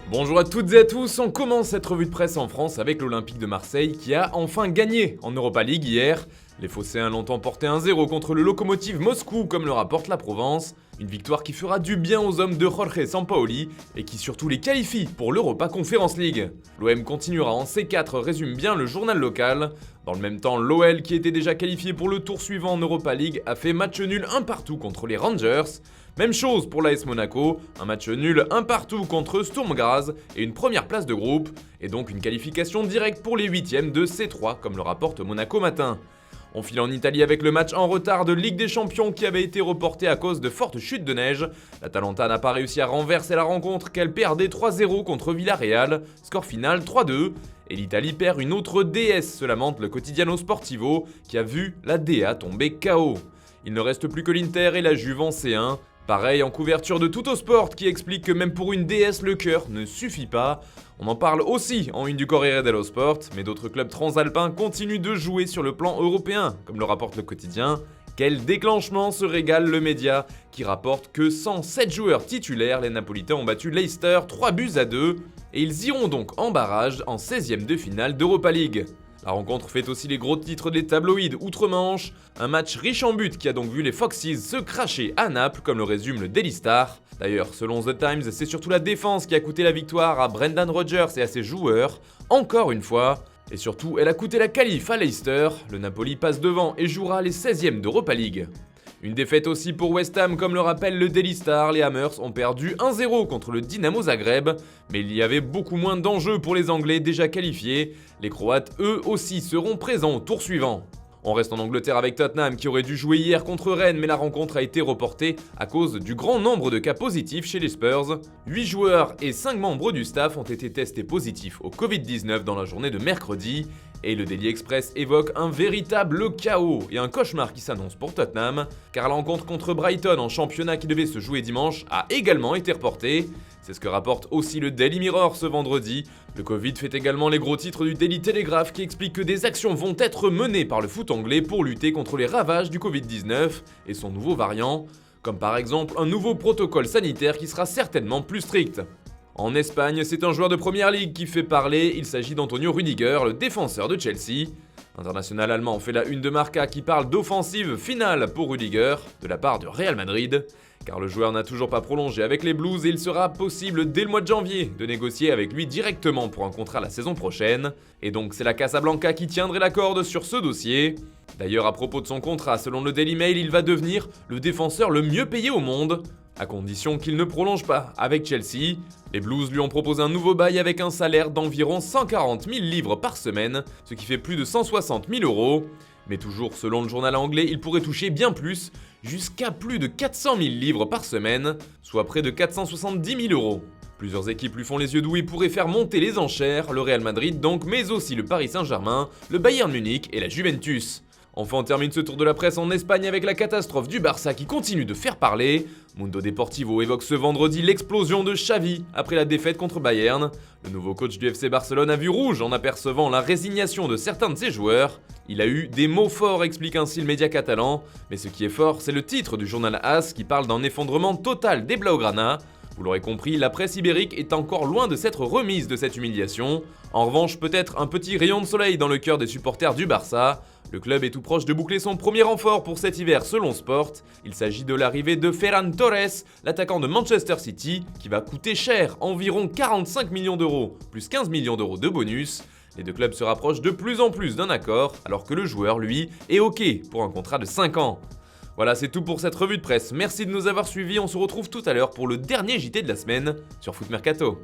Bonjour à toutes et à tous, on commence cette revue de presse en France avec l'Olympique de Marseille qui a enfin gagné en Europa League hier. Les Phocéens l'ont emporté 1-0 contre le Lokomotiv Moscou comme le rapporte la Provence. Une victoire qui fera du bien aux hommes de Jorge Sampaoli et qui surtout les qualifie pour l'Europa Conference League. L'OM continuera en C4, résume bien le journal local. Dans le même temps, l'OL qui était déjà qualifié pour le tour suivant en Europa League a fait match nul 1-1 contre les Rangers. Même chose pour l'AS Monaco, un match nul 1-1 contre Sturm Graz et une première place de groupe, et donc une qualification directe pour les 8e de C3 comme le rapporte Monaco Matin. On file en Italie avec le match en retard de Ligue des Champions qui avait été reporté à cause de fortes chutes de neige. L'Atalanta n'a pas réussi à renverser la rencontre qu'elle perdait 3-0 contre Villarreal, score final 3-2. Et l'Italie perd une autre déesse, se lamente le Quotidiano Sportivo qui a vu la DA tomber KO. Il ne reste plus que l'Inter et la Juve en C1. Pareil en couverture de Tuttosport qui explique que même pour une déesse le cœur ne suffit pas. On en parle aussi en une du Corriere dello Sport, mais d'autres clubs transalpins continuent de jouer sur le plan européen, comme le rapporte le quotidien. Quel déclenchement se régale le média, qui rapporte que sans 7 joueurs titulaires, les Napolitains ont battu Leicester 3-2, et ils iront donc en barrage en 16e de finale d'Europa League. La rencontre fait aussi les gros titres des tabloïds outre-Manche, un match riche en buts qui a donc vu les Foxes se cracher à Naples comme le résume le Daily Star. D'ailleurs, selon The Times, c'est surtout la défense qui a coûté la victoire à Brendan Rodgers et à ses joueurs, encore une fois. Et surtout, elle a coûté la qualif à Leicester, le Napoli passe devant et jouera les 16e d'Europa League. Une défaite aussi pour West Ham comme le rappelle le Daily Star, les Hammers ont perdu 1-0 contre le Dynamo Zagreb, mais il y avait beaucoup moins d'enjeux pour les Anglais déjà qualifiés, les Croates eux aussi seront présents au tour suivant. On reste en Angleterre avec Tottenham qui aurait dû jouer hier contre Rennes mais la rencontre a été reportée à cause du grand nombre de cas positifs chez les Spurs. 8 joueurs et 5 membres du staff ont été testés positifs au Covid-19 dans la journée de mercredi. Et le Daily Express évoque un véritable chaos et un cauchemar qui s'annonce pour Tottenham, car la rencontre contre Brighton en championnat qui devait se jouer dimanche a également été reportée. C'est ce que rapporte aussi le Daily Mirror ce vendredi. Le Covid fait également les gros titres du Daily Telegraph qui explique que des actions vont être menées par le foot anglais pour lutter contre les ravages du Covid-19 et son nouveau variant, comme par exemple un nouveau protocole sanitaire qui sera certainement plus strict. En Espagne, c'est un joueur de Première Ligue qui fait parler, il s'agit d'Antonio Rüdiger, le défenseur de Chelsea. L'international allemand fait la une de Marca qui parle d'offensive finale pour Rüdiger, de la part de Real Madrid, car le joueur n'a toujours pas prolongé avec les Blues et il sera possible dès le mois de janvier de négocier avec lui directement pour un contrat la saison prochaine, et donc c'est la Casablanca qui tiendrait la corde sur ce dossier. D'ailleurs à propos de son contrat, selon le Daily Mail, il va devenir le défenseur le mieux payé au monde, à condition qu'il ne prolonge pas avec Chelsea. Les Blues lui ont proposé un nouveau bail avec un salaire d'environ 140 000 livres par semaine, ce qui fait plus de 160 000 euros. Mais toujours selon le journal anglais, il pourrait toucher bien plus, jusqu'à plus de 400 000 livres par semaine, soit près de 470 000 euros. Plusieurs équipes lui font les yeux doux et pourraient faire monter les enchères, le Real Madrid donc, mais aussi le Paris Saint-Germain, le Bayern Munich et la Juventus. Enfin, on termine ce tour de la presse en Espagne avec la catastrophe du Barça qui continue de faire parler. Mundo Deportivo évoque ce vendredi l'explosion de Xavi après la défaite contre Bayern. Le nouveau coach du FC Barcelone a vu rouge en apercevant la résignation de certains de ses joueurs. Il a eu des mots forts, explique ainsi le média catalan. Mais ce qui est fort, c'est le titre du journal AS qui parle d'un effondrement total des Blaugrana. Vous l'aurez compris, la presse ibérique est encore loin de s'être remise de cette humiliation. En revanche, peut-être un petit rayon de soleil dans le cœur des supporters du Barça. Le club est tout proche de boucler son premier renfort pour cet hiver selon Sport. Il s'agit de l'arrivée de Ferran Torres, l'attaquant de Manchester City, qui va coûter cher, environ 45 millions d'euros, plus 15 millions d'euros de bonus. Les deux clubs se rapprochent de plus en plus d'un accord, alors que le joueur, lui, est OK pour un contrat de 5 ans. Voilà, c'est tout pour cette revue de presse. Merci de nous avoir suivis, on se retrouve tout à l'heure pour le dernier JT de la semaine sur Foot Mercato.